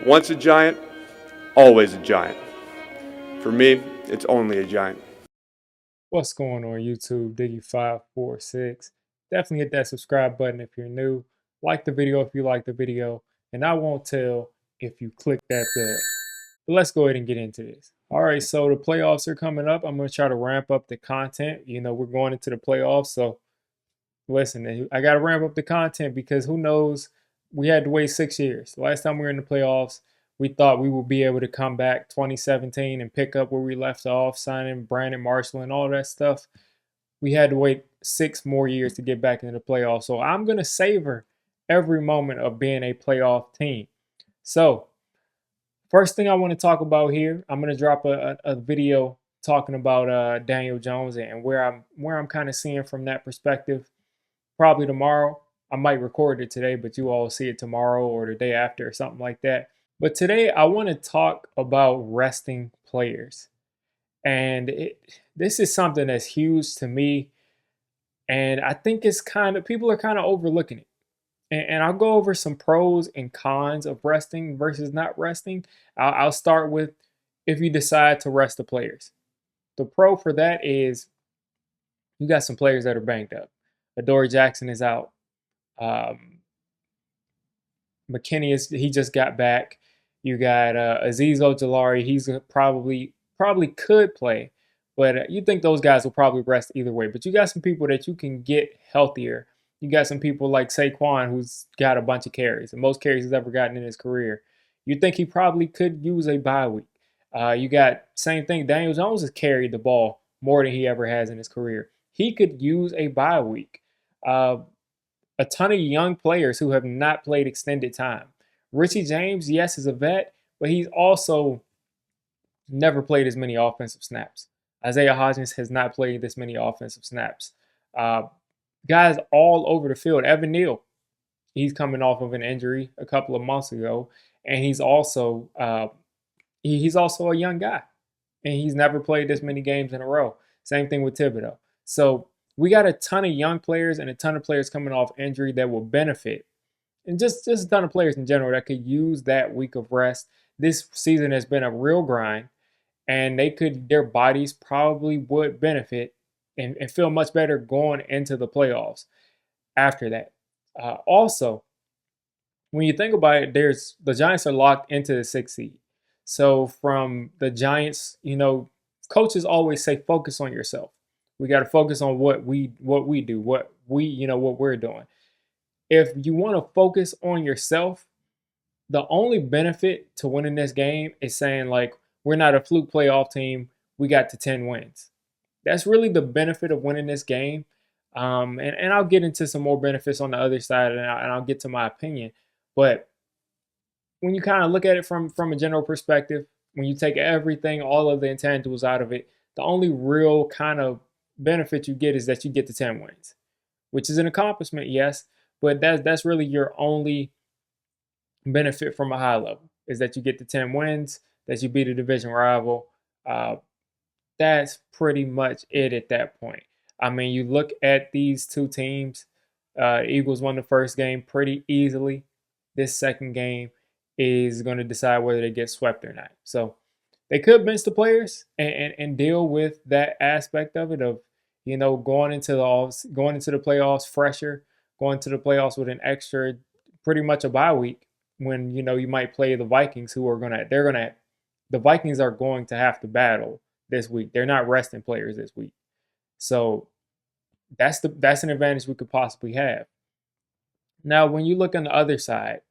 Once a giant, always a giant. For me, it's only a giant. What's going on YouTube? Diggy546. Definitely hit that subscribe button if you're new. Like the video if you like the video. And I won't tell if you click that bell. But let's go ahead and get into this. All right, so the playoffs are coming up. I'm going to try to ramp up the content. We're going into the playoffs. So listen, I got to ramp up the content because who knows? We had to wait 6 years. The last time we were in the playoffs, we thought we would be able to come back 2017 and pick up where we left off, signing Brandon Marshall and all that stuff. We had to wait 6 more years to get back into the playoffs. So I'm going to savor every moment of being a playoff team. So, first thing I want to talk about here, I'm going to drop a video talking about Daniel Jones and where I'm kind of seeing from that perspective. Probably tomorrow. I might record it today, but you all see it tomorrow or the day after or something like that. But today I want to talk about resting players. And this is something that's huge to me. And I think people are kind of overlooking it. And I'll go over some pros and cons of resting versus not resting. I'll start with if you decide to rest the players. The pro for that is you got some players that are banged up. Adoree Jackson is out. Um, he just got back. You got Azeez Ojulari. He's probably could play, but you think those guys will probably rest either way. But you got some people that you can get healthier. You got some people like Saquon who's got a bunch of carries, the most carries he's ever gotten in his career. You think he probably could use a bye week. You got same thing. Daniel Jones has carried the ball more than he ever has in his career. He could use a bye week. Uh, a ton of young players who have not played extended time. Richie James, yes, is a vet, but he's also never played as many offensive snaps. Isaiah Hodgins has not played this many offensive snaps. Uh, Guys all over the field. Evan Neal, he's coming off of an injury a couple of months ago, and he's also a young guy, and he's never played this many games in a row. Same thing with Thibodeau. So we got a ton of young players and a ton of players coming off injury that will benefit, and just a ton of players in general that could use that week of rest. This season has been a real grind, and their bodies probably would benefit and feel much better going into the playoffs after that. Also, when you think about it, there's the Giants are locked into the 6th seed. So from the Giants, coaches always say focus on yourself. We got to focus on what we do, what we're doing. If you want to focus on yourself, the only benefit to winning this game is saying like we're not a fluke playoff team. We got to 10 wins. That's really the benefit of winning this game. And I'll get into some more benefits on the other side, and I'll get to my opinion. But when you kind of look at it from a general perspective, when you take everything, all of the intangibles out of it, the only real kind of benefit you get is that you get the 10 wins, which is an accomplishment, yes, but that's really your only benefit from a high level is that you get the 10 wins, that you beat a division rival. Uh, that's pretty much it at that point. I mean, you look at these two teams. Eagles won the first game pretty easily. This second game is going to decide whether they get swept or not. So they could bench the players and deal with that aspect of it of going into the playoffs fresher, going to the playoffs with an extra, pretty much a bye week when you might play the Vikings who are the Vikings are going to have to battle this week. They're not resting players this week. So that's an advantage we could possibly have. Now, when you look on the other side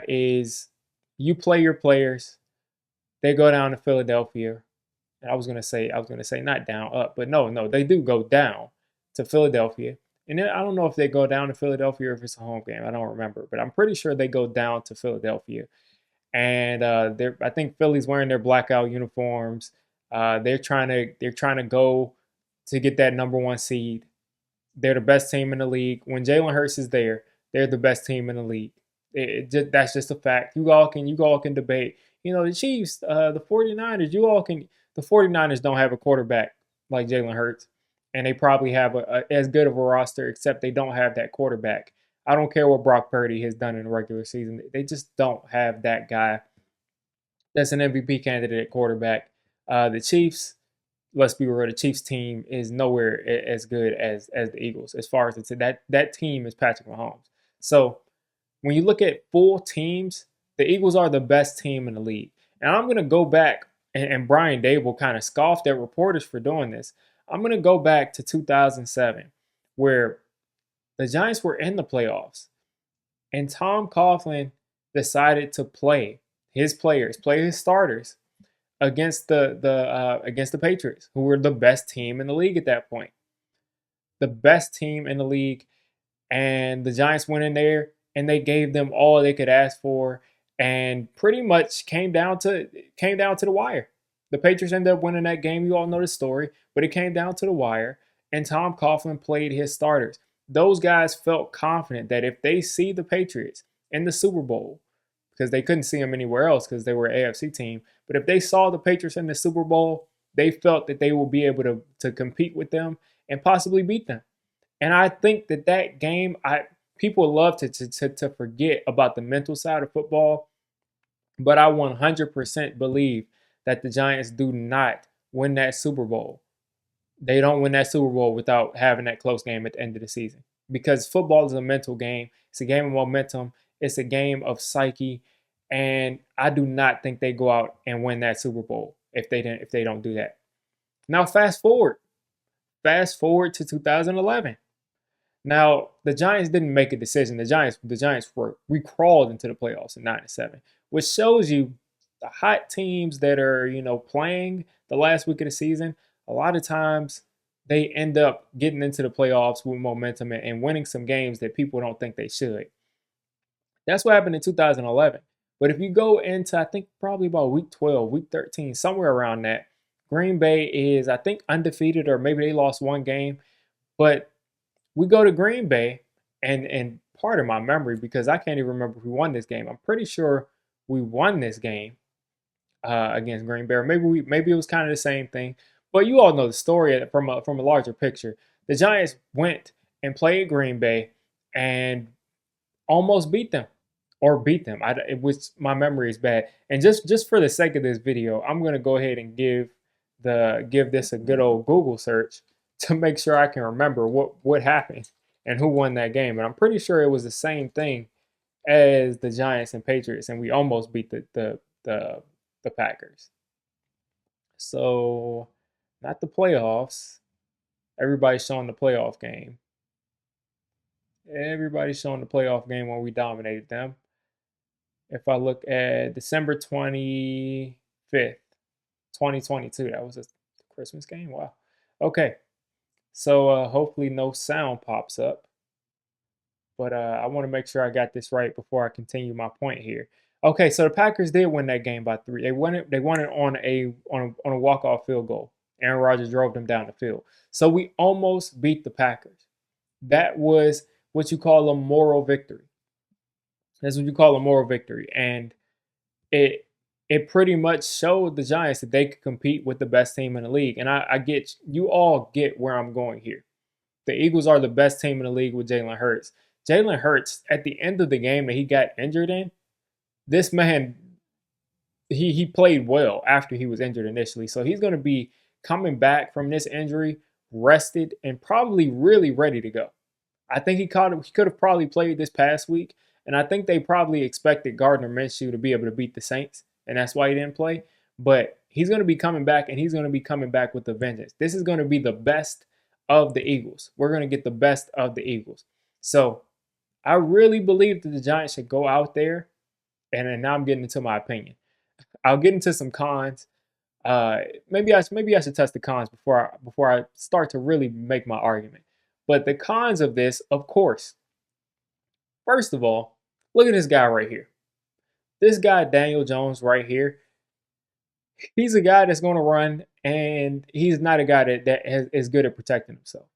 is you play your players, they go down to Philadelphia. And I was gonna say not down up, but no, they do go down to Philadelphia. And then I don't know if they go down to Philadelphia or if it's a home game. I don't remember, but I'm pretty sure they go down to Philadelphia. And I think Philly's wearing their blackout uniforms. They're trying to go to get that number one seed. They're the best team in the league. When Jalen Hurts is there, they're the best team in the league. That's just a fact. You all can debate. The Chiefs, the 49ers, the 49ers don't have a quarterback like Jalen Hurts, and they probably have as good of a roster, except they don't have that quarterback. I don't care what Brock Purdy has done in the regular season. They just don't have that guy that's an MVP candidate at quarterback. The Chiefs, let's be real, the Chiefs team is nowhere as good as the Eagles as far as that team is Patrick Mahomes. So when you look at full teams, the Eagles are the best team in the league. And I'm going to go back, and Brian Daboll kind of scoffed at reporters for doing this. I'm going to go back to 2007, where the Giants were in the playoffs, and Tom Coughlin decided to play his players, play his starters against the Patriots, who were the best team in the league at that point, the best team in the league. And the Giants went in there and they gave them all they could ask for, and pretty much came down to the wire. The Patriots ended up winning that game. You all know the story, but it came down to the wire, and Tom Coughlin played his starters. Those guys felt confident that if they see the Patriots in the Super Bowl, because they couldn't see them anywhere else because they were an AFC team, but if they saw the Patriots in the Super Bowl, they felt that they will be able to compete with them and possibly beat them. And I think that game, people love to forget about the mental side of football, but I 100% believe that the Giants do not win that Super Bowl. They don't win that Super Bowl without having that close game at the end of the season, because football is a mental game. It's a game of momentum. It's a game of psyche, and I do not think they go out and win that Super Bowl if they don't do that. Now fast forward to 2011. Now, the Giants didn't make a decision. The Giants we crawled into the playoffs in 9-7, which shows you the hot teams that are, playing the last week of the season, a lot of times they end up getting into the playoffs with momentum and winning some games that people don't think they should. That's what happened in 2011. But if you go into, I think, probably about week 12, week 13, somewhere around that, Green Bay is, I think, undefeated, or maybe they lost one game. But we go to Green Bay, and part of my memory, because I can't even remember if we won this game. I'm pretty sure we won this game against Green Bay. Or maybe it was kind of the same thing. But you all know the story from a larger picture. The Giants went and played Green Bay and almost beat them, or beat them. It was, my memory is bad. And just for the sake of this video, I'm gonna go ahead and give this a good old Google search to make sure I can remember what happened and who won that game. And I'm pretty sure it was the same thing as the Giants and Patriots, and we almost beat the Packers. So, not the playoffs. Everybody's showing the playoff game. Everybody's showing the playoff game when we dominated them. If I look at December 25th, 2022, that was a Christmas game. Wow. Okay. So hopefully no sound pops up. But I want to make sure I got this right before I continue my point here. Okay, so the Packers did win that game by 3. They won it on a walk-off field goal. Aaron Rodgers drove them down the field. So we almost beat the Packers. That was what you call a moral victory. That's what you call a moral victory. And it pretty much showed the Giants that they could compete with the best team in the league. And I get, you all get where I'm going here. The Eagles are the best team in the league with Jalen Hurts. Jalen Hurts, at the end of the game that he got injured in, this man, he played well after he was injured initially. So he's going to be coming back from this injury, rested, and probably really ready to go. I think he could have probably played this past week, and I think they probably expected Gardner Minshew to be able to beat the Saints, and that's why he didn't play. But he's going to be coming back, and he's going to be coming back with a vengeance. This is going to be the best of the Eagles. We're going to get the best of the Eagles. So I really believe that the Giants should go out there, and now I'm getting into my opinion. I'll get into some cons. Maybe I should test the cons before I start to really make my argument. But the cons of this, of course, first of all, look at this guy right here. This guy, Daniel Jones, right here. He's a guy that's going to run, and he's not a guy that is good at protecting himself.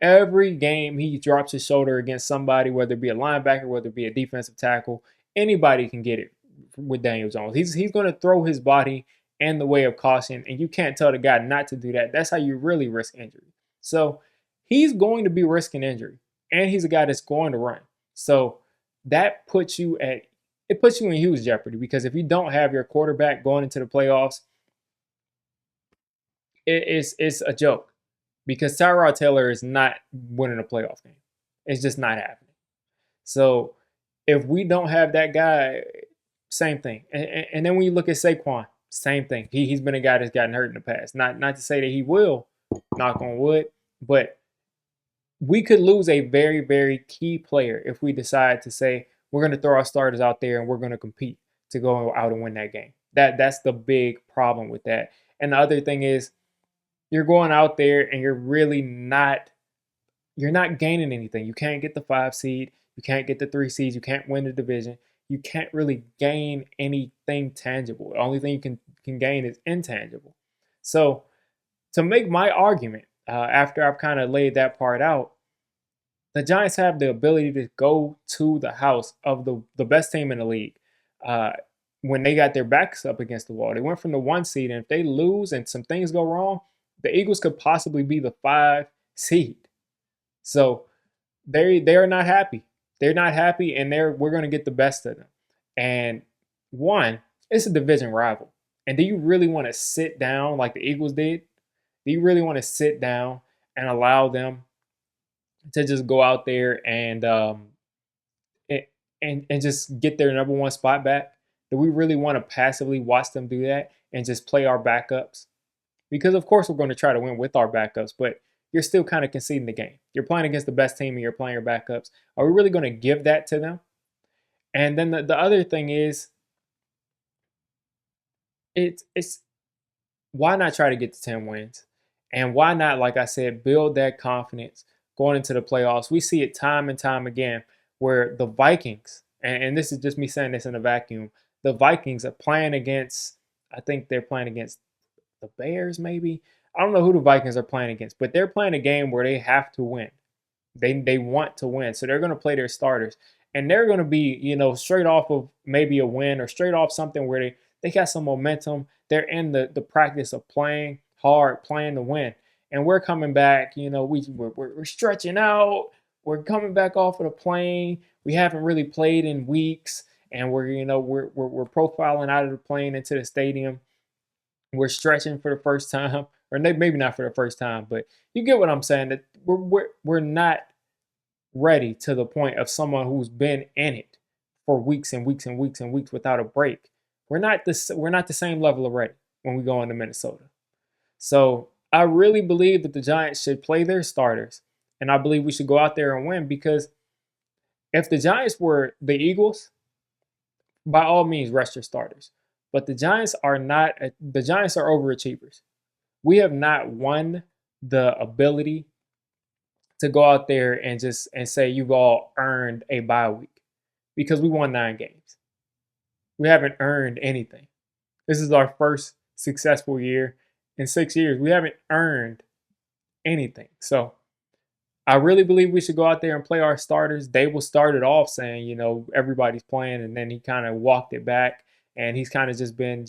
Every game he drops his shoulder against somebody, whether it be a linebacker, whether it be a defensive tackle, anybody can get it with Daniel Jones. He's going to throw his body in the way of caution, and you can't tell the guy not to do that. That's how you really risk injury. So he's going to be risking injury, and he's a guy that's going to run. So that puts you in huge jeopardy, because if you don't have your quarterback going into the playoffs, it's a joke, because Tyrod Taylor is not winning a playoff game. It's just not happening. So if we don't have that guy, same thing. And then when you look at Saquon, same thing. He's been a guy that's gotten hurt in the past. Not to say that he will, knock on wood, but we could lose a very, very key player if we decide to say we're going to throw our starters out there and we're going to compete to go out and win that game. That's the big problem with that. And the other thing is, you're going out there and you're not gaining anything. You can't get the 5 seed, you can't get the 3 seeds, you can't win the division. You can't really gain anything tangible. The only thing you can gain is intangible. So to make my argument, after I've kind of laid that part out, the Giants have the ability to go to the house of the best team in the league. When they got their backs up against the wall, they went from the 1 seed, and if they lose and some things go wrong, the Eagles could possibly be the 5 seed. So they are not happy. They're not happy, and we're going to get the best of them. And one, it's a division rival. And do you really want to sit down like the Eagles did? Do you really want to sit down and allow them to just go out there and just get their number 1 spot back? Do we really want to passively watch them do that and just play our backups? Because of course we're going to try to win with our backups, but you're still kind of conceding the game. You're playing against the best team and you're playing your backups. Are we really going to give that to them? And then the other thing is, it's why not try to get to 10 wins? And why not, like I said, build that confidence going into the playoffs? We see it time and time again where the Vikings, and this is just me saying this in a vacuum, the Vikings are playing against, I think they're playing against the Bears maybe. I don't know who the Vikings are playing against, but they're playing a game where they have to win. They want to win. So they're going to play their starters. And they're going to be, straight off of maybe a win or straight off something where they got some momentum. They're in the practice of playing hard, playing to win. And we're coming back, we're stretching out. We're coming back off of the plane. We haven't really played in weeks. And we're profiling out of the plane into the stadium. We're stretching for the first time, or maybe not for the first time, but you get what I'm saying. That we're not ready to the point of someone who's been in it for weeks and weeks and weeks and weeks without a break. We're not the same level of ready when we go into Minnesota. So I really believe that the Giants should play their starters, and I believe we should go out there and win, because if the Giants were the Eagles, by all means, rest your starters. But the Giants are not. The Giants are overachievers. We have not won the ability to go out there and say you've all earned a bye week, because we won 9 games. We haven't earned anything. This is our first successful year in 6 years. We haven't earned anything. So I really believe we should go out there and play our starters. Daboll started off saying, everybody's playing, and then he kind of walked it back, and he's kind of just been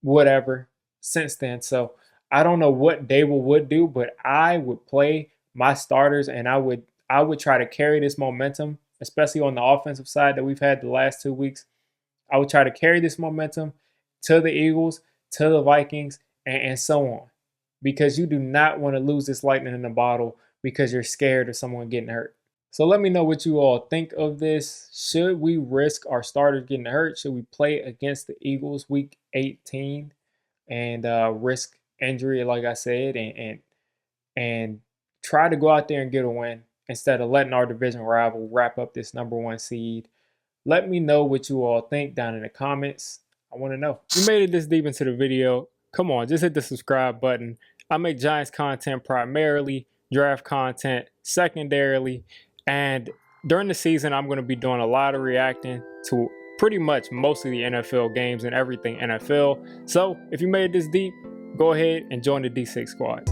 whatever since then. So I don't know what Daboll would do, but I would play my starters, and I would try to carry this momentum, especially on the offensive side that we've had the last 2 weeks. I would try to carry this momentum to the Eagles, to the Vikings, and so on, because you do not want to lose this lightning in the bottle because you're scared of someone getting hurt. So let me know what you all think of this. Should we risk our starters getting hurt? Should we play against the Eagles week 18 and risk injury, like I said, and try to go out there and get a win instead of letting our division rival wrap up this number 1 seed? Let me know what you all think down in the comments. I want to know. You made it this deep into the video. Come on, just hit the subscribe button. I make Giants content primarily, draft content secondarily, and during the season, I'm going to be doing a lot of reacting to pretty much most of the NFL games and everything NFL. So if you made it this deep, go ahead and join the D6 squad.